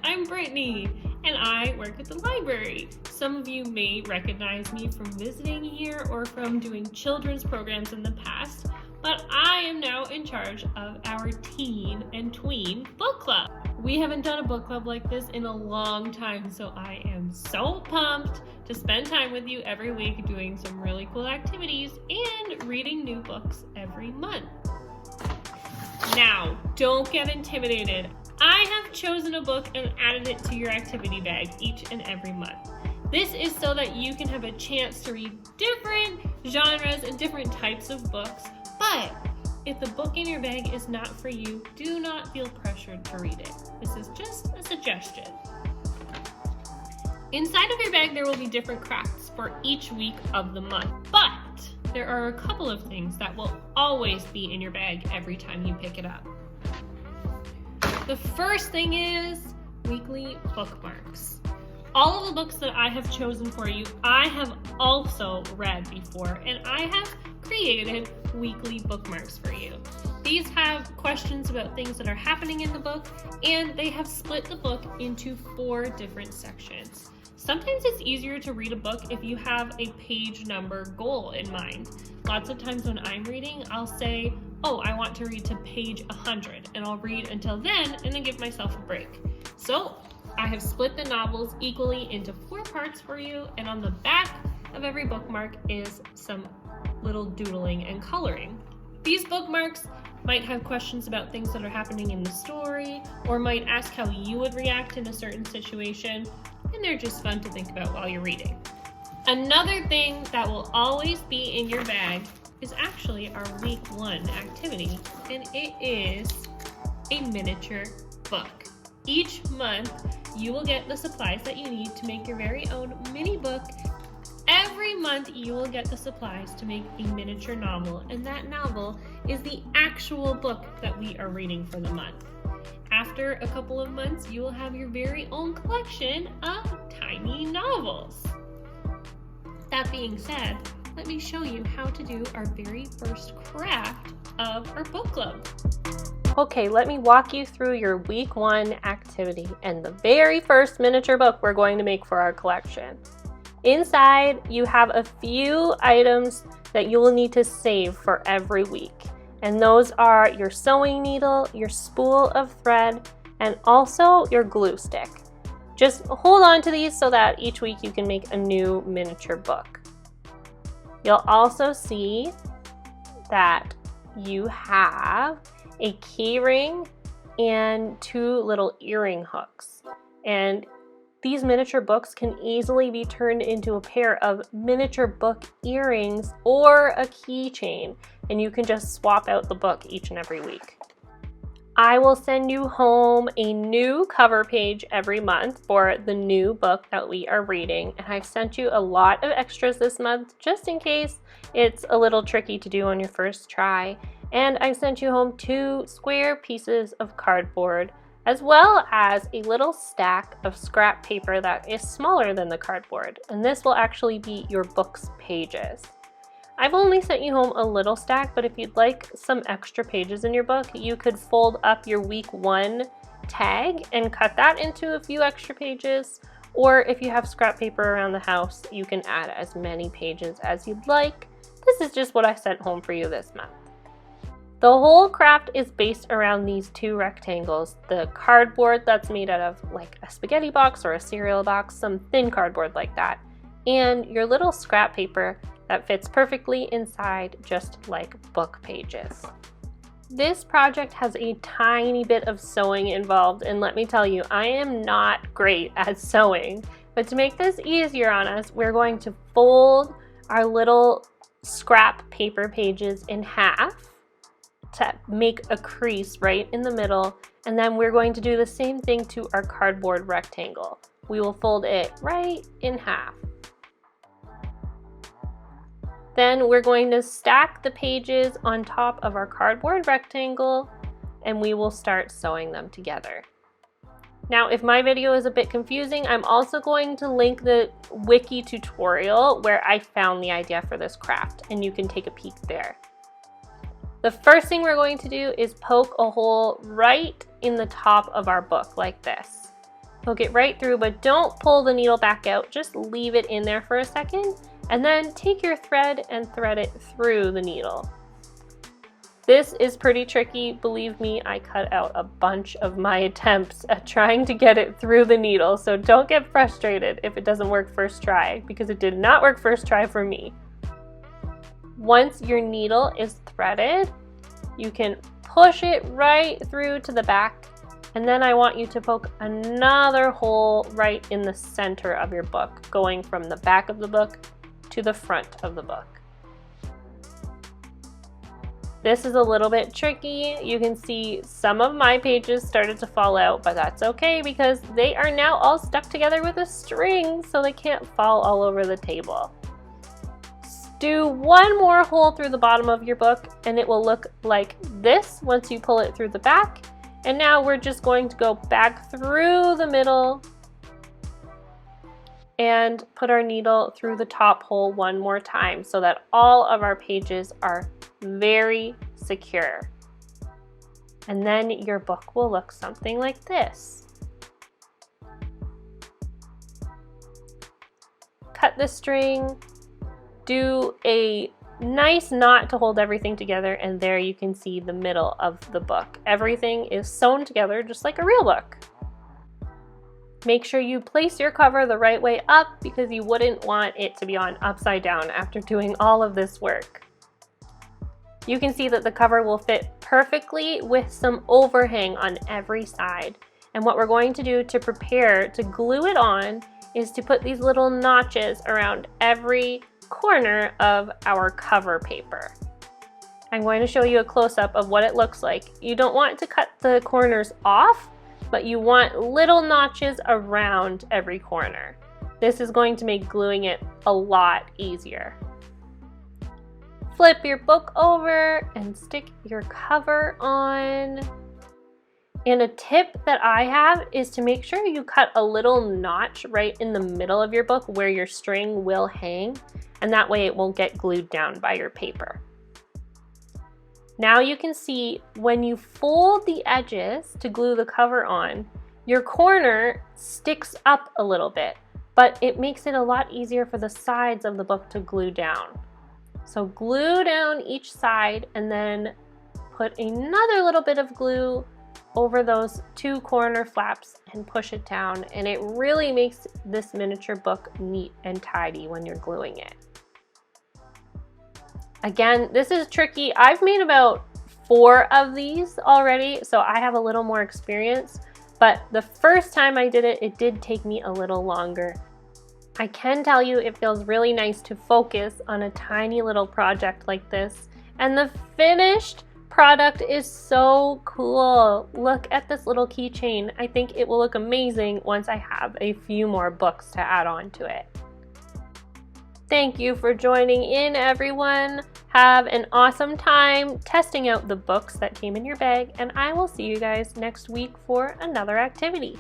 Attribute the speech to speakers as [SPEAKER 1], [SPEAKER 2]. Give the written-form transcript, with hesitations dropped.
[SPEAKER 1] I'm Brittany, and I work at the library. Some of you may recognize me from visiting here or from doing children's programs in the past, but I am now in charge of our teen and tween book club. We haven't done a book club like this in a long time, so I am so pumped to spend time with you every week doing some really cool activities and reading new books every month. Now, don't get intimidated. I have chosen a book and added it to your activity bag each and every month. This is so that you can have a chance to read different genres and different types of books, but if the book in your bag is not for you, do not feel pressured to read it. This is just a suggestion. Inside of your bag, there will be different crafts for each week of the month, but there are a couple of things that will always be in your bag every time you pick it up. The first thing is weekly bookmarks. All of the books that I have chosen for you, I have also read before, and I have created weekly bookmarks for you. These have questions about things that are happening in the book, and they have split the book into 4 different sections. Sometimes it's easier to read a book if you have a page number goal in mind. Lots of times when I'm reading, I'll say, oh, I want to read to page 100, and I'll read until then and then give myself a break. So I have split the novels equally into 4 parts for you, and on the back of every bookmark is some little doodling and coloring. These bookmarks might have questions about things that are happening in the story, or might ask how you would react in a certain situation, and they're just fun to think about while you're reading. Another thing that will always be in your bag is actually our week 1 activity, and it is a miniature book. Each month, you will get the supplies that you need to make your very own mini book. Every month, you will get the supplies to make a miniature novel, and that novel is the actual book that we are reading for the month. After a couple of months, you will have your very own collection of tiny novels. That being said, let me show you how to do our very first craft of our book club.
[SPEAKER 2] Okay, let me walk you through your week 1 activity and the very first miniature book we're going to make for our collection. Inside, you have a few items that you will need to save for every week. And those are your sewing needle, your spool of thread, and also your glue stick. Just hold on to these so that each week you can make a new miniature book. You'll also see that you have a key ring and 2 little earring hooks. And these miniature books can easily be turned into a pair of miniature book earrings or a keychain, and you can just swap out the book each and every week. I will send you home a new cover page every month for the new book that we are reading, and I've sent you a lot of extras this month just in case it's a little tricky to do on your first try. And I've sent you home 2 square pieces of cardboard, as well as a little stack of scrap paper that is smaller than the cardboard, and this will actually be your book's pages. I've only sent you home a little stack, but if you'd like some extra pages in your book, you could fold up your week 1 tag and cut that into a few extra pages, or if you have scrap paper around the house, you can add as many pages as you'd like. This is just what I sent home for you this month. The whole craft is based around these 2 rectangles, the cardboard that's made out of like a spaghetti box or a cereal box, some thin cardboard like that, and your little scrap paper that fits perfectly inside just like book pages. This project has a tiny bit of sewing involved, and let me tell you, I am not great at sewing, but to make this easier on us, we're going to fold our little scrap paper pages in half to make a crease right in the middle, and then we're going to do the same thing to our cardboard rectangle. We will fold it right in half. Then we're going to stack the pages on top of our cardboard rectangle, and we will start sewing them together. Now, if my video is a bit confusing, I'm also going to link the wiki tutorial where I found the idea for this craft, and you can take a peek there. The first thing we're going to do is poke a hole right in the top of our book like this. Poke it right through, but don't pull the needle back out. Just leave it in there for a second, and then take your thread and thread it through the needle. This is pretty tricky. Believe me, I cut out a bunch of my attempts at trying to get it through the needle, so don't get frustrated if it doesn't work first try, because it did not work first try for me. Once your needle is threaded, you can push it right through to the back, and then I want you to poke another hole right in the center of your book, going from the back of the book to the front of the book. This is a little bit tricky. You can see some of my pages started to fall out, but that's okay because they are now all stuck together with a string, so they can't fall all over the table. Do one more hole through the bottom of your book and it will look like this once you pull it through the back. And now we're just going to go back through the middle and put our needle through the top hole one more time so that all of our pages are very secure. And then your book will look something like this. Cut the string, do a nice knot to hold everything together, and there you can see the middle of the book. Everything is sewn together just like a real book. Make sure you place your cover the right way up because you wouldn't want it to be on upside down after doing all of this work. You can see that the cover will fit perfectly with some overhang on every side. And what we're going to do to prepare to glue it on is to put these little notches around every corner of our cover paper. I'm going to show you a close-up of what it looks like. You don't want to cut the corners off, but you want little notches around every corner. This is going to make gluing it a lot easier. Flip your book over and stick your cover on. And a tip that I have is to make sure you cut a little notch right in the middle of your book where your string will hang, and that way it won't get glued down by your paper. Now you can see when you fold the edges to glue the cover on, your corner sticks up a little bit, but it makes it a lot easier for the sides of the book to glue down. So glue down each side and then put another little bit of glue over those two corner flaps and push it down, and it really makes this miniature book neat and tidy when you're gluing it. Again, this is tricky. I've made about 4 of these already, so I have a little more experience, but the first time I did it, it did take me a little longer. I can tell you it feels really nice to focus on a tiny little project like this, and the finished product is so cool. Look at this little keychain. I think it will look amazing once I have a few more books to add on to it. Thank you for joining in, everyone. Have an awesome time testing out the books that came in your bag, and I will see you guys next week for another activity.